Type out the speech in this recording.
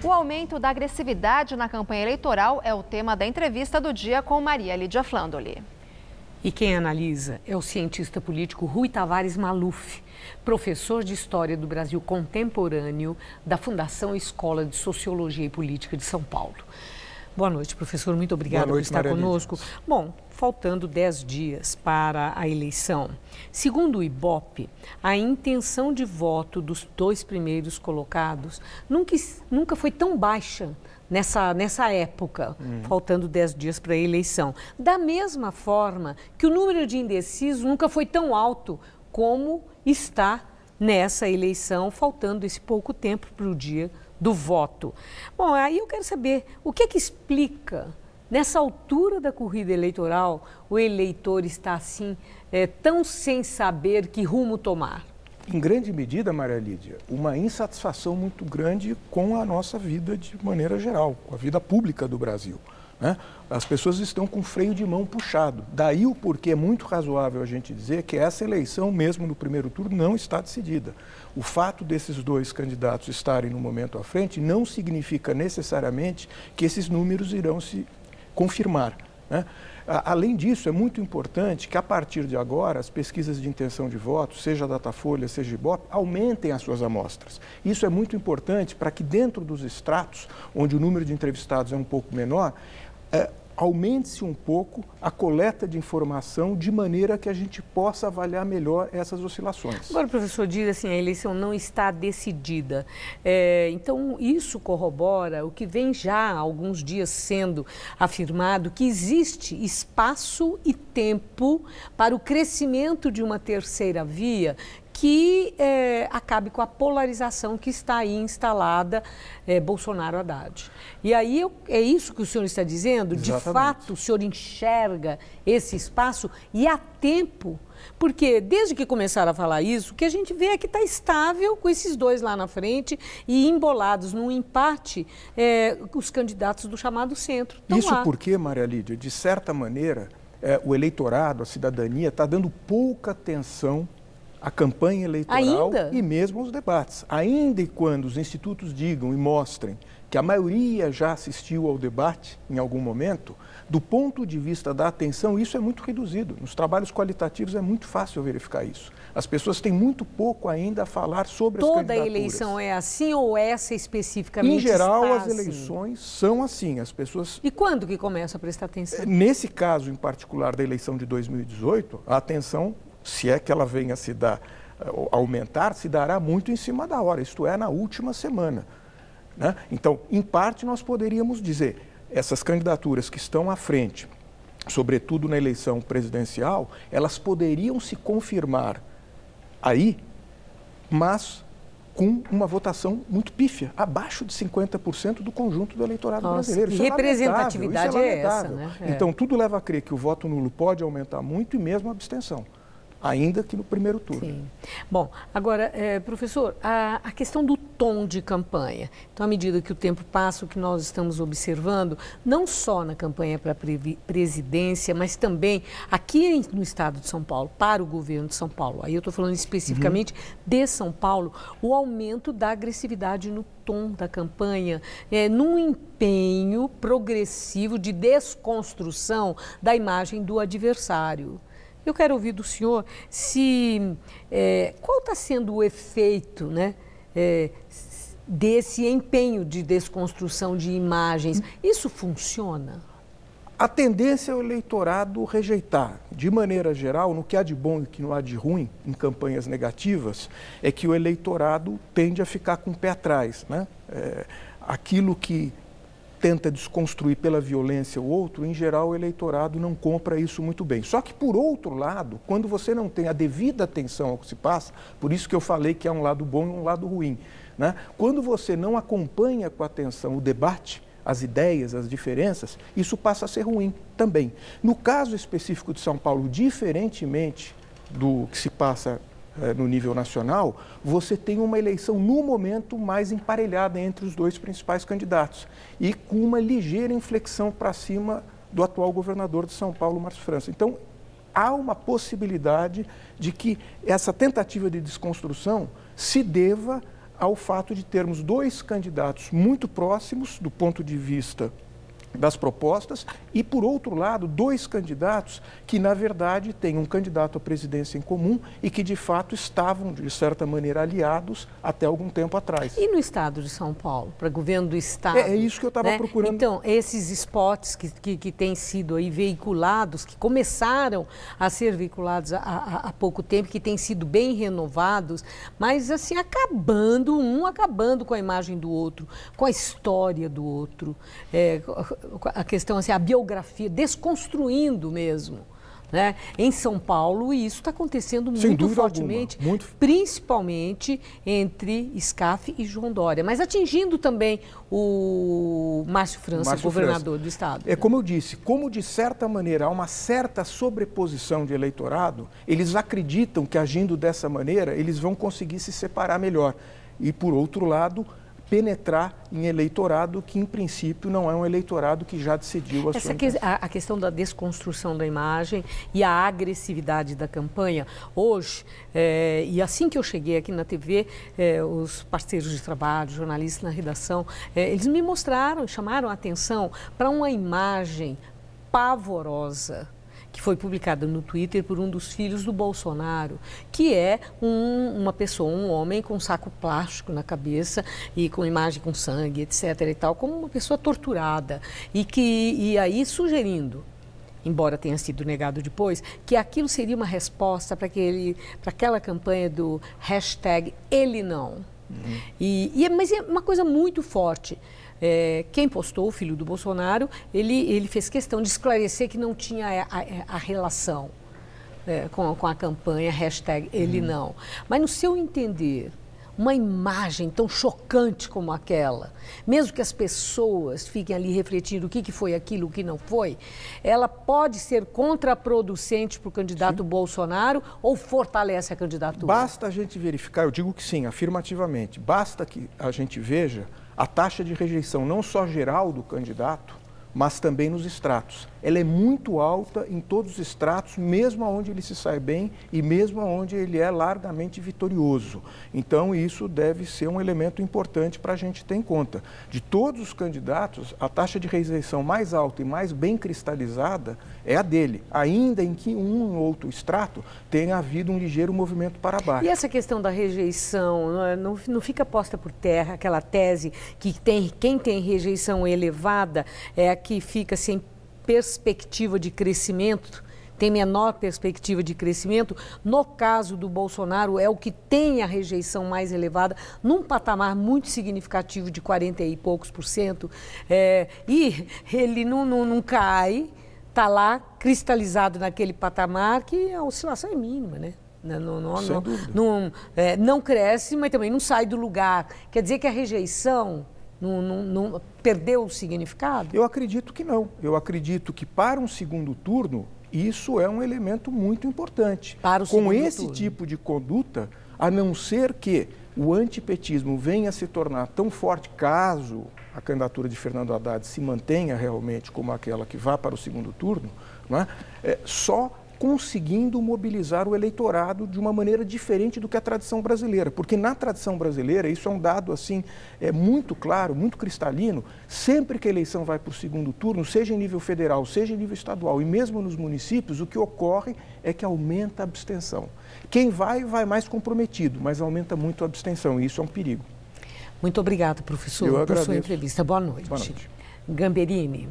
O aumento da agressividade na campanha eleitoral é o tema da entrevista do dia com Maria Lídia Flandoli. E quem analisa é o cientista político Rui Tavares Maluf, professor de História do Brasil Contemporâneo da Fundação Escola de Sociologia e Política de São Paulo. Boa noite, professor. Muito obrigada por estar conosco. Bom, faltando 10 dias para a eleição, segundo o IBOPE, a intenção de voto dos 2 primeiros colocados nunca foi tão baixa nessa época, faltando 10 dias para a eleição. Da mesma forma que o número de indecisos nunca foi tão alto como está nessa eleição, faltando esse pouco tempo para o dia do voto. Bom, aí eu quero saber o que é que explica, nessa altura da corrida eleitoral, o eleitor está assim, tão sem saber que rumo tomar? Em grande medida, Maria Lídia, uma insatisfação muito grande com a nossa vida de maneira geral, com a vida pública do Brasil, né? As pessoas estão com freio de mão puxado. Daí o porquê é muito razoável a gente dizer que essa eleição, mesmo no primeiro turno, não está decidida. O fato desses 2 candidatos estarem no momento à frente não significa necessariamente que esses números irão se confirmar, né? Além disso, é muito importante que, a partir de agora, as pesquisas de intenção de voto, seja a Datafolha, seja a IBOPE, aumentem as suas amostras. Isso é muito importante para que, dentro dos estratos, onde o número de entrevistados é um pouco menor, aumente-se um pouco a coleta de informação de maneira que a gente possa avaliar melhor essas oscilações. Agora, o professor diz assim, a eleição não está decidida. Então, isso corrobora o que vem já há alguns dias sendo afirmado, que existe espaço e tempo para o crescimento de uma terceira via que acabe com a polarização que está aí instalada, Bolsonaro-Haddad. E aí é isso que o senhor está dizendo? Exatamente. De fato, o senhor enxerga esse espaço e há tempo? Porque desde que começaram a falar isso, o que a gente vê é que está estável com esses 2 lá na frente e embolados num empate, os candidatos do chamado centro. Isso porque, Maria Lídia, de certa maneira, o eleitorado, a cidadania, está dando pouca atenção a campanha eleitoral e mesmo aos debates. Ainda e quando os institutos digam e mostrem que a maioria já assistiu ao debate em algum momento, do ponto de vista da atenção, isso é muito reduzido. Nos trabalhos qualitativos é muito fácil verificar isso. As pessoas têm muito pouco ainda a falar sobre as candidaturas. Toda eleição é assim ou essa especificamente? Em geral, está as eleições são assim. As pessoas... E quando que começa a prestar atenção? Nesse caso em particular da eleição de 2018, a atenção, se é que ela venha a se dar, aumentar, se dará muito em cima da hora, isto é, na última semana, né? Então, em parte, nós poderíamos dizer, essas candidaturas que estão à frente, sobretudo na eleição presidencial, elas poderiam se confirmar aí, mas com uma votação muito pífia, abaixo de 50% do conjunto do eleitorado brasileiro. Que representatividade é essa, né? Então, tudo leva a crer que o voto nulo pode aumentar muito e mesmo a abstenção, ainda que no primeiro turno. Sim. Bom, agora, professor, a questão do tom de campanha. Então, à medida que o tempo passa, o que nós estamos observando, não só na campanha para a presidência, mas também aqui no estado de São Paulo, para o governo de São Paulo, aí eu estou falando especificamente de São Paulo, o aumento da agressividade no tom da campanha, num empenho progressivo de desconstrução da imagem do adversário. Eu quero ouvir do senhor qual está sendo o efeito, né, desse empenho de desconstrução de imagens. Isso funciona? A tendência é o eleitorado rejeitar. De maneira geral, no que há de bom e no que não há de ruim em campanhas negativas, é que o eleitorado tende a ficar com o pé atrás, né? Aquilo que tenta desconstruir pela violência o outro, em geral o eleitorado não compra isso muito bem. Só que, por outro lado, quando você não tem a devida atenção ao que se passa, por isso que eu falei que há um lado bom e um lado ruim, né? Quando você não acompanha com atenção o debate, as ideias, as diferenças, isso passa a ser ruim também. No caso específico de São Paulo, diferentemente do que se passa no nível nacional, você tem uma eleição, no momento, mais emparelhada entre os 2 principais candidatos e com uma ligeira inflexão para cima do atual governador de São Paulo, Márcio França. Então, há uma possibilidade de que essa tentativa de desconstrução se deva ao fato de termos dois candidatos muito próximos do ponto de vista das propostas e, por outro lado, dois candidatos que, na verdade, têm um candidato à presidência em comum e que, de fato, estavam, de certa maneira, aliados até algum tempo atrás. E no estado de São Paulo, para governo do estado? É isso que eu estava procurando. Então, esses spots que têm sido aí veiculados, que começaram a ser veiculados há pouco tempo, que têm sido bem renovados, mas assim, acabando com a imagem do outro, com a história do outro, a questão, assim, a biografia, desconstruindo mesmo. Né? Em São Paulo, e isso está acontecendo muito fortemente, principalmente entre SCAF e João Dória, mas atingindo também o Márcio França, governador do estado. É como eu disse, como de certa maneira há uma certa sobreposição de eleitorado, eles acreditam que agindo dessa maneira eles vão conseguir se separar melhor e, por outro lado, penetrar em eleitorado que, em princípio, não é um eleitorado que já decidiu a sua intenção. A questão da desconstrução da imagem e a agressividade da campanha. Hoje, e assim que eu cheguei aqui na TV, os parceiros de trabalho, jornalistas na redação, eles me mostraram, chamaram a atenção para uma imagem pavorosa que foi publicada no Twitter por um dos filhos do Bolsonaro, que é uma pessoa, um homem com um saco plástico na cabeça e com imagem com sangue, etc. e tal, como uma pessoa torturada. E aí sugerindo, embora tenha sido negado depois, que aquilo seria uma resposta para aquela campanha do hashtag ele não. Mas é uma coisa muito forte. Quem postou, o filho do Bolsonaro, ele fez questão de esclarecer que não tinha a relação com a campanha hashtag ele não. Mas no seu entender, uma imagem tão chocante como aquela, mesmo que as pessoas fiquem ali refletindo o que foi aquilo, o que não foi, ela pode ser contraproducente para o candidato Bolsonaro ou fortalece a candidatura? Basta a gente verificar, eu digo que sim, afirmativamente, basta que a gente veja a taxa de rejeição não só geral do candidato, mas também nos estratos. Ela é muito alta em todos os estratos, mesmo onde ele se sai bem e mesmo onde ele é largamente vitorioso. Então, isso deve ser um elemento importante para a gente ter em conta. De todos os candidatos, a taxa de rejeição mais alta e mais bem cristalizada é a dele, ainda em que um ou outro extrato tenha havido um ligeiro movimento para baixo. E essa questão da rejeição, não fica posta por terra aquela tese que quem tem rejeição elevada é a que fica sem perspectiva de crescimento, tem menor perspectiva de crescimento. No caso do Bolsonaro, é o que tem a rejeição mais elevada, num patamar muito significativo de 40 e poucos %. E ele não cai, está lá cristalizado naquele patamar que a oscilação é mínima, né? Não cresce, mas também não sai do lugar. Quer dizer que a rejeição não perdeu o significado? Eu acredito que não. Eu acredito que para um segundo turno, isso é um elemento muito importante. Com esse tipo de conduta, a não ser que o antipetismo venha a se tornar tão forte, caso a candidatura de Fernando Haddad se mantenha realmente como aquela que vá para o segundo turno, não é? Só conseguindo mobilizar o eleitorado de uma maneira diferente do que a tradição brasileira. Porque na tradição brasileira, isso é um dado assim, muito claro, muito cristalino, sempre que a eleição vai para o segundo turno, seja em nível federal, seja em nível estadual e mesmo nos municípios, o que ocorre é que aumenta a abstenção. Quem vai mais comprometido, mas aumenta muito a abstenção e isso é um perigo. Muito obrigada, professor, por sua entrevista. Boa noite. Boa noite. Gamberini.